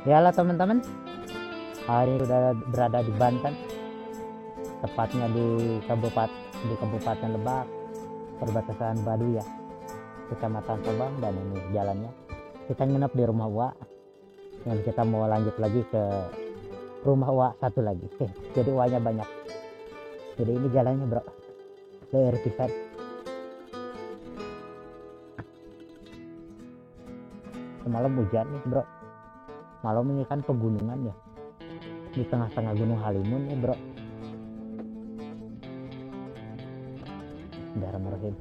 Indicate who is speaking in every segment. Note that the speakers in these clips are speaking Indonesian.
Speaker 1: Yalah teman-teman, hari ini sudah berada di Banten, tepatnya di Kabupaten Lebak, perbatasan Baduy ya, Kecamatan Sobang. Dan ini jalannya, kita nginep di rumah Wak, dan kita mau lanjut lagi ke rumah Wak satu lagi. Jadi Waknya banyak. Jadi ini jalannya bro, leher pisan. Semalam hujan nih bro. Malam ini kan pegunungan ya, di tengah-tengah Gunung Halimun ya bro. Bismillahirrahmanirrahim.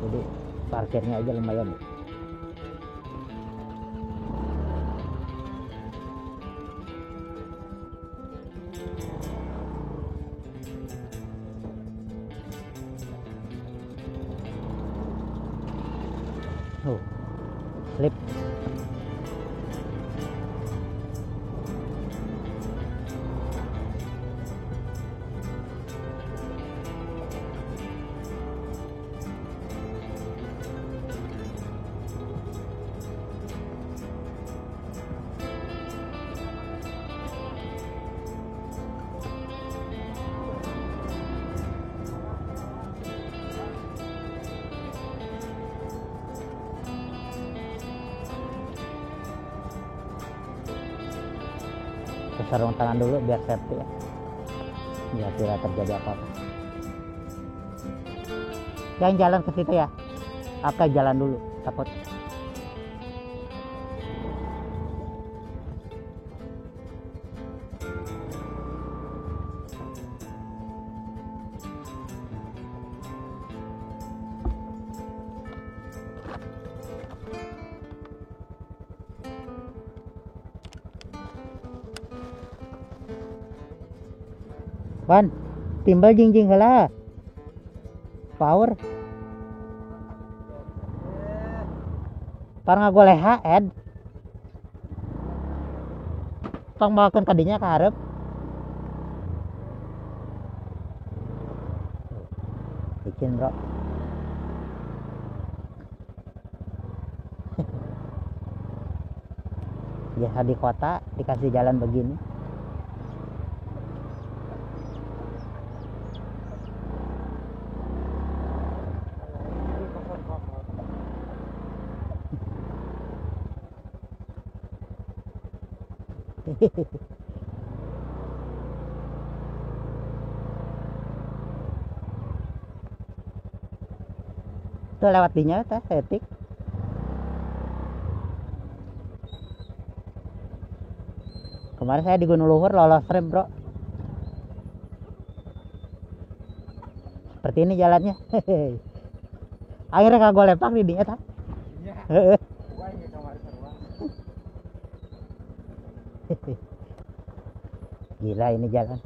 Speaker 1: Jadi parkirnya aja lumayan ya. Slip. Sarung tangan dulu biar safety ya, biar tidak terjadi apa-apa. Jangan jalan ke situ ya, Aka jalan dulu, takut. Wan, timbal jingjing heula. Power. Parang ngagoleha Ed. Tong bawakeun kadinya ka hareup. Bikin bro. Biasa di kota dikasih jalan begini. Tuh lewat dinya teh etik. Kemarin saya di Gunung Luhur lolos rem bro. Seperti ini jalannya. Akhirnya kagak lepak di dia tah. Gila ini jalan.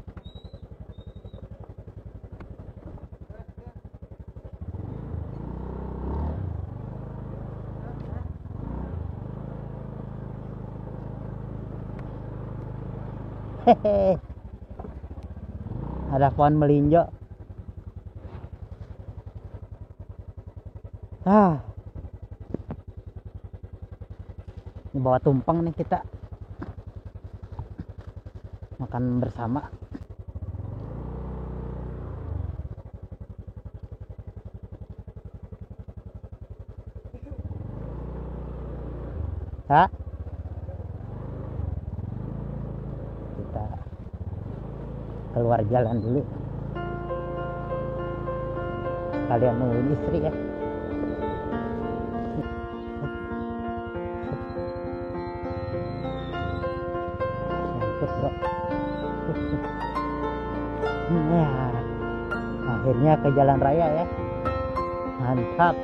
Speaker 1: Hehehe. Ada pohon melinjo. Ini bawa tumpeng nih kita. Makan bersama. Ha? Kita keluar jalan dulu. Kalian nungguin istri ya. Sangkut bro. Nah, akhirnya ke jalan raya ya. Mantap.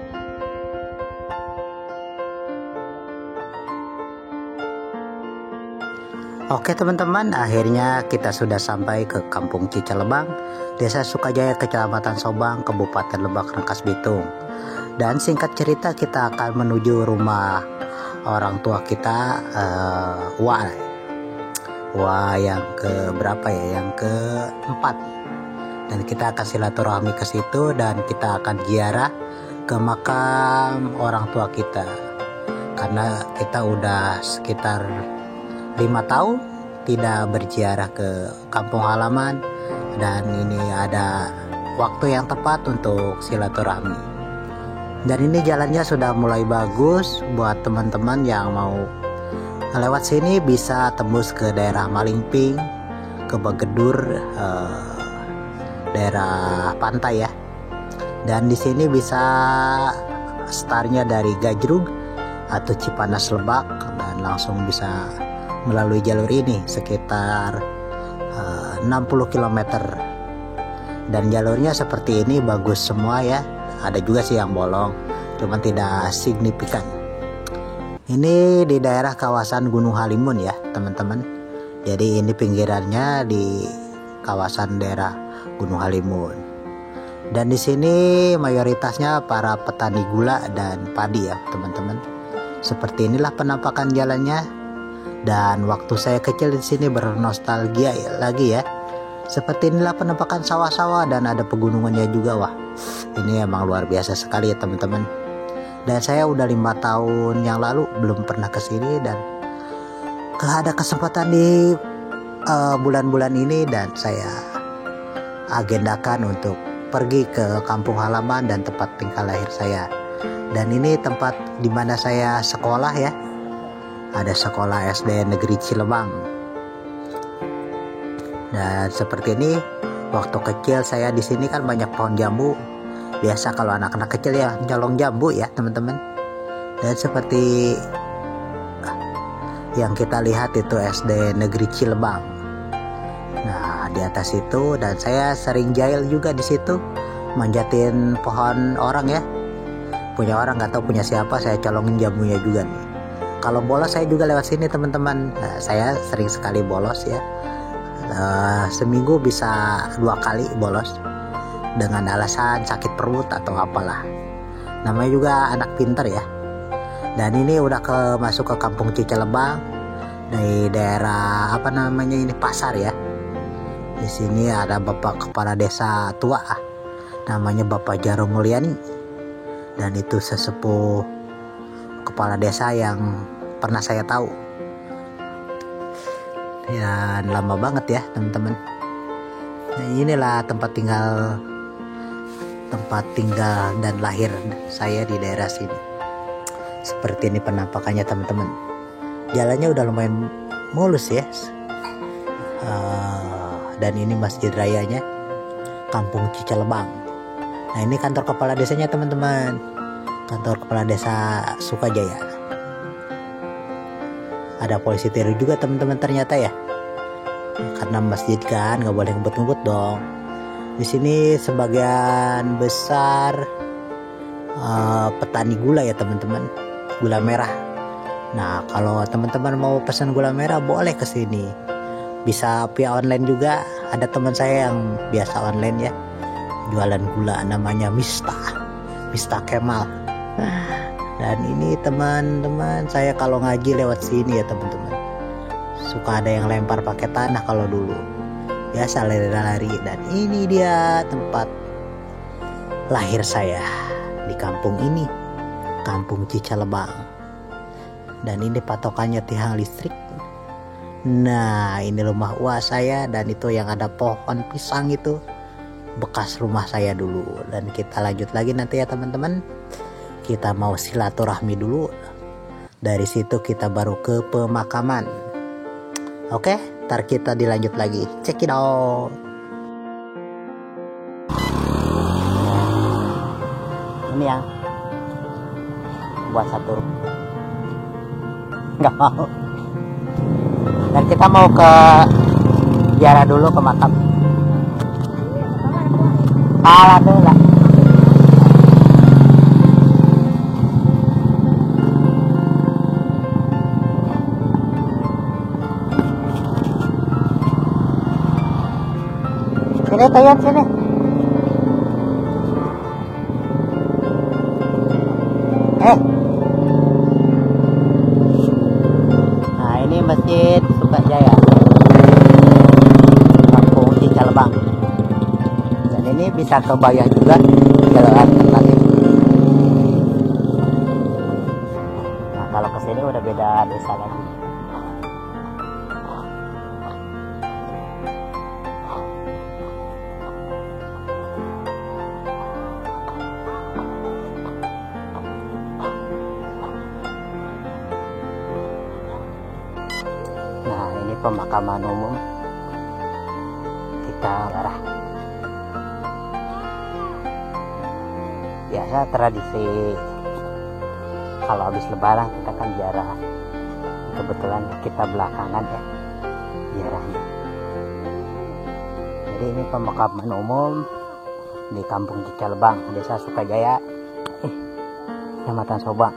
Speaker 1: Oke teman-teman, akhirnya kita sudah sampai ke Kampung Cicalebang, Desa Sukajaya, Kecamatan Sobang, Kabupaten Lebak, Rangkas Bitung. Dan singkat cerita kita akan menuju rumah orang tua kita, Wah yang ke berapa ya? Yang keempat.
Speaker 2: dan kita akan silaturahmi ke situ dan kita akan ziarah ke makam orang tua kita, karena kita udah sekitar 5 tahun tidak berziarah ke kampung halaman, dan ini ada waktu yang tepat untuk silaturahmi. Dan ini jalannya sudah mulai bagus buat teman-teman yang mau lewat sini, bisa tembus ke daerah Malingping, ke Bagedur, daerah pantai ya. Dan di sini bisa startnya dari Gajrug atau Cipanas Lebak, dan langsung bisa melalui jalur ini sekitar 60 km. Dan jalurnya seperti ini bagus semua ya. Ada juga sih yang bolong, cuman tidak signifikan. Ini di daerah kawasan Gunung Halimun ya teman-teman. Jadi ini pinggirannya di kawasan daerah Gunung Halimun. Dan di sini mayoritasnya para petani gula dan padi ya teman-teman. Seperti inilah penampakan jalannya. Dan waktu saya kecil di sini bernostalgia lagi ya. Seperti inilah penampakan sawah-sawah dan ada pegunungannya juga. Wah, ini emang luar biasa sekali ya teman-teman. Dan saya udah 5 tahun yang lalu belum pernah ke sini, dan ada kesempatan di bulan-bulan ini, dan saya agendakan untuk pergi ke kampung halaman dan tempat tinggal lahir saya. Dan ini tempat dimana saya sekolah ya. Ada sekolah SD Negeri Cilebang. Dan seperti ini, waktu kecil saya di sini kan banyak pohon jambu. Biasa kalau anak-anak kecil ya nyolong jambu ya teman-teman. Dan seperti yang kita lihat itu SD Negeri Cilebang. Nah di atas itu, dan saya sering jail juga di situ, manjatin pohon orang ya. Punya orang, nggak tahu punya siapa, saya colongin jambunya juga nih. Kalau bolos saya juga lewat sini teman-teman. Nah, saya sering sekali bolos ya. Seminggu bisa 2 kali bolos dengan alasan sakit perut atau apalah. Namanya juga anak pinter ya. Dan ini udah masuk ke kampung Cicalebang dari daerah apa namanya ini, pasar ya. Di sini ada Bapak Kepala Desa tua, namanya Bapak Jaro Mulyani. Dan itu sesepuh kepala desa yang pernah saya tahu. Ya lama banget ya teman-teman. Nah, inilah tempat tinggal dan lahir saya di daerah sini. Seperti ini penampakannya teman-teman. Jalannya udah lumayan mulus ya. Dan ini masjid rayanya Kampung Cicalebang. Nah ini kantor kepala desanya teman-teman. Kantor kepala desa Sukajaya. Ada polisi tiru juga teman-teman ternyata ya. Karena masjid kan nggak boleh ngebut-ngebut dong. Di sini sebagian besar petani gula ya teman-teman, gula merah. Nah kalau teman-teman mau pesan gula merah boleh ke sini. Bisa via online juga. Ada teman saya yang biasa online ya, jualan gula, namanya Mista Kemal. Dan ini teman-teman, saya kalau ngaji lewat sini ya teman-teman, suka ada yang lempar pakai tanah kalau dulu. Biasa lari-lari. Dan ini dia tempat lahir saya di kampung ini, Kampung Cicalebang. Dan ini patokannya tiang listrik. Nah ini rumah uas saya, dan itu yang ada pohon pisang itu bekas rumah saya dulu. Dan kita lanjut lagi nanti ya teman-teman. Kita mau silaturahmi dulu. Dari situ kita baru ke pemakaman. Oke, ntar kita dilanjut lagi. Check it out. Ini yang buat satu. Nggak mau. Dan kita mau ke ziarah dulu ke makam. Alah dulu lah. Sini Tayan, sini. Nah ini Masjid Sukajaya, Kampung Cicalebang. bisa ke bawah juga jalur alternatif. Nah kalau kesini udah beda desa lagi. Nah ini pemakaman umum kita arah. Biasa tradisi kalau habis lebaran kita kan ziarah. Kebetulan kita belakangan ya ziarahnya. Jadi ini pemakaman umum di Kampung Cicalebang, Desa Sukajaya, Kecamatan Sobang.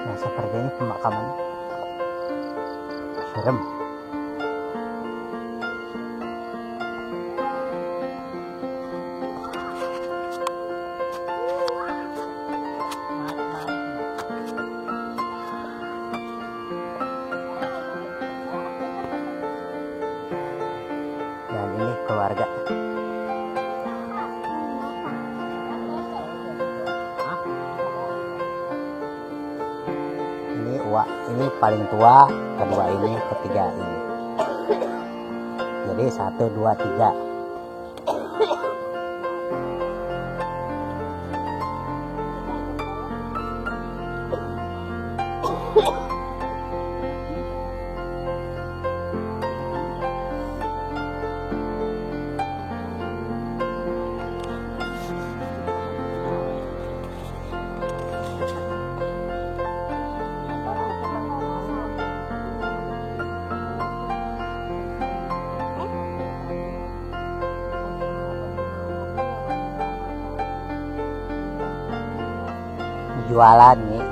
Speaker 2: Nah, seperti ini pemakaman. Serem. Dan ini keluarga. Ini paling tua, kedua ini, ketiga ini. Jadi 1, 2, 3. Jualan nih.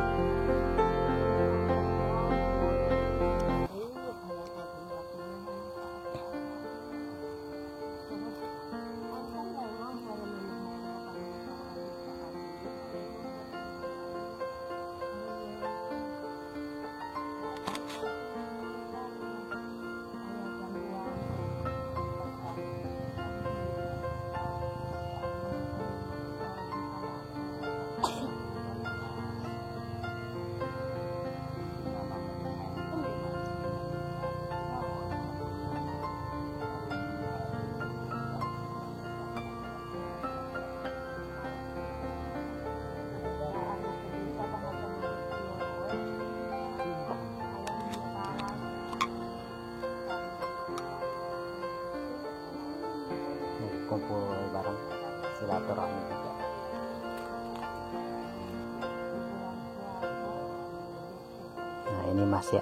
Speaker 2: Kumpul bareng silaturahmi juga. Nah ini Mas ya.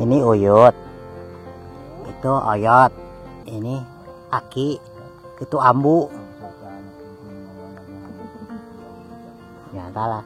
Speaker 2: Ini Uyut, itu Oyot, ini Aki, itu Ambu. Ya salah.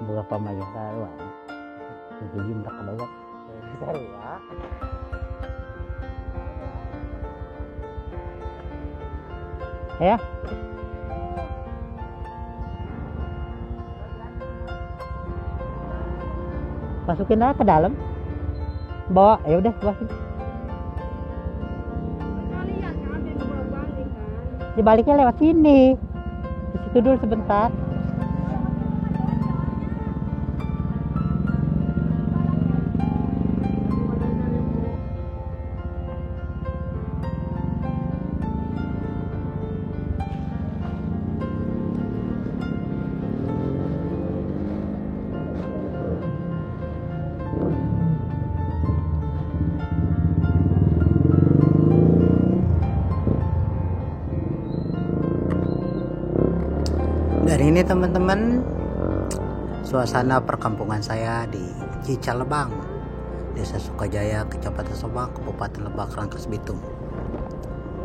Speaker 2: Berapa maya saruan? Jadi tak ada sarua. Ya. Masukin aja ke dalam. Bawa, ya udah bawa. Dibaliknya lewat sini. Di situ dulu sebentar. Dan ini teman-teman, suasana perkampungan saya di Cicalebang, Desa Sukajaya, Kecamatan Subang, Kabupaten Lebak, Rangkas Bitung.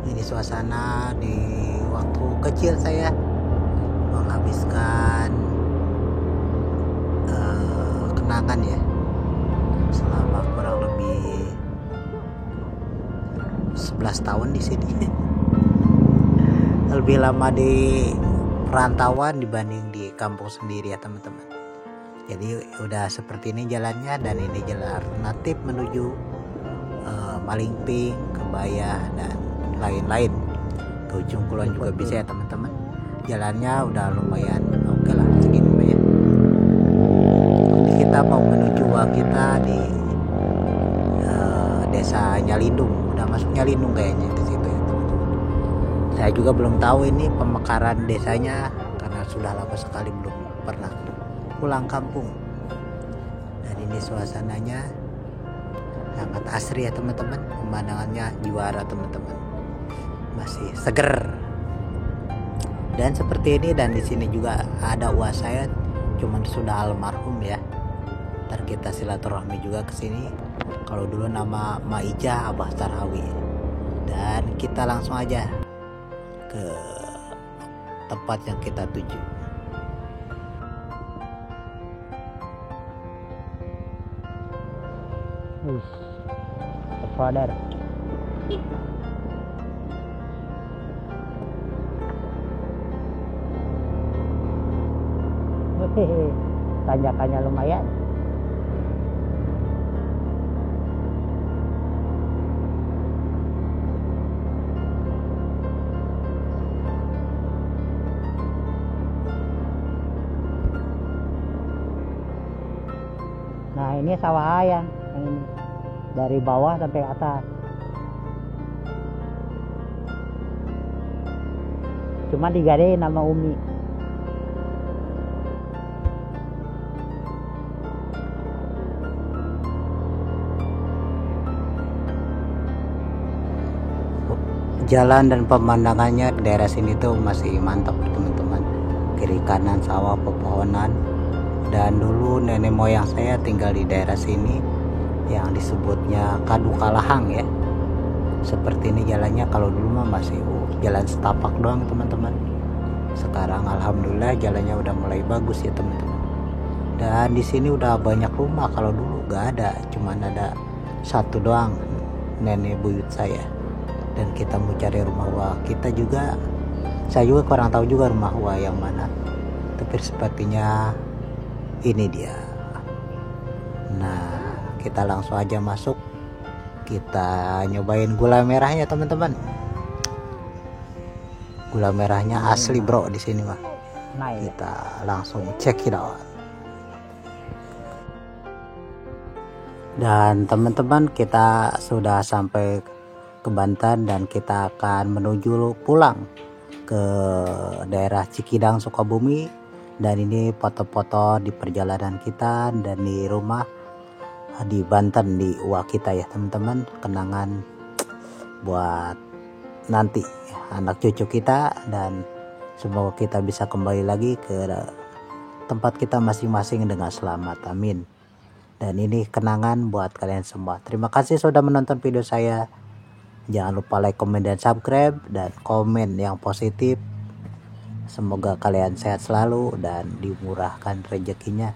Speaker 2: Ini suasana di waktu kecil saya menghabiskan kenangan ya, selama kurang lebih 11 tahun di sini. Lebih lama di perantauan dibanding di kampung sendiri ya teman-teman. Jadi udah seperti ini jalannya, dan ini jalan alternatif menuju Malingping, Kebaya, dan lain-lain. Ke ujung kulon juga bisa ya teman-teman. Jalannya udah lumayan oke lah segini Pak ya. Kita mau menuju kita di desa Nyalindung. Udah masuk Nyalindung kayaknya ke situ ya teman-teman. Saya juga belum tahu ini pemekaran desanya karena sudah lama sekali belum pernah pulang kampung. Dan ini suasananya sangat asri ya teman-teman. Pemandangannya juara teman-teman, masih seger. Dan seperti ini, dan di sini juga ada uas saya, cuman sudah almarhum ya. Ntar kita silaturahmi juga ke sini. Kalau dulu nama Maijah Abah Tarhawi. Dan kita langsung aja ke tempat yang kita tuju.
Speaker 1: Father. Tanjakannya lumayan. Nah ini sawah yang ini dari bawah sampai atas. Cuma digadein nama Umi.
Speaker 2: Jalan dan pemandangannya di daerah sini tuh masih mantap teman-teman. Kiri kanan sawah, pepohonan. Dan dulu nenek moyang saya tinggal di daerah sini yang disebutnya Kadukalahang ya. Seperti ini jalannya. Kalau dulu mah masih jalan setapak doang teman-teman. Sekarang alhamdulillah jalannya udah mulai bagus ya teman-teman. Dan di sini udah banyak rumah. Kalau dulu gak ada, cuman ada satu doang, nenek buyut saya. Dan kita mau cari rumah wah, saya juga kurang tahu juga rumah wah yang mana, tapi sepertinya ini dia. Nah kita langsung aja masuk, kita nyobain gula merahnya teman-teman. Gula merahnya asli bro di sini mah. Kita langsung check it out. Dan teman-teman, kita sudah sampai ke Banten dan kita akan menuju pulang ke daerah Cikidang, Sukabumi. Dan ini foto-foto di perjalanan kita dan di rumah di Banten, di uak kita ya teman-teman. Kenangan buat nanti anak cucu kita, dan semoga kita bisa kembali lagi ke tempat kita masing-masing dengan selamat, amin. Dan ini kenangan buat kalian semua. Terima kasih sudah menonton video saya. Jangan lupa like, komen, dan subscribe, dan komen yang positif. Semoga kalian sehat selalu dan dimurahkan rezekinya.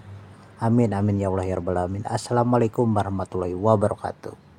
Speaker 2: Amin amin ya Allah ya Rabbal alamin. Assalamualaikum warahmatullahi wabarakatuh.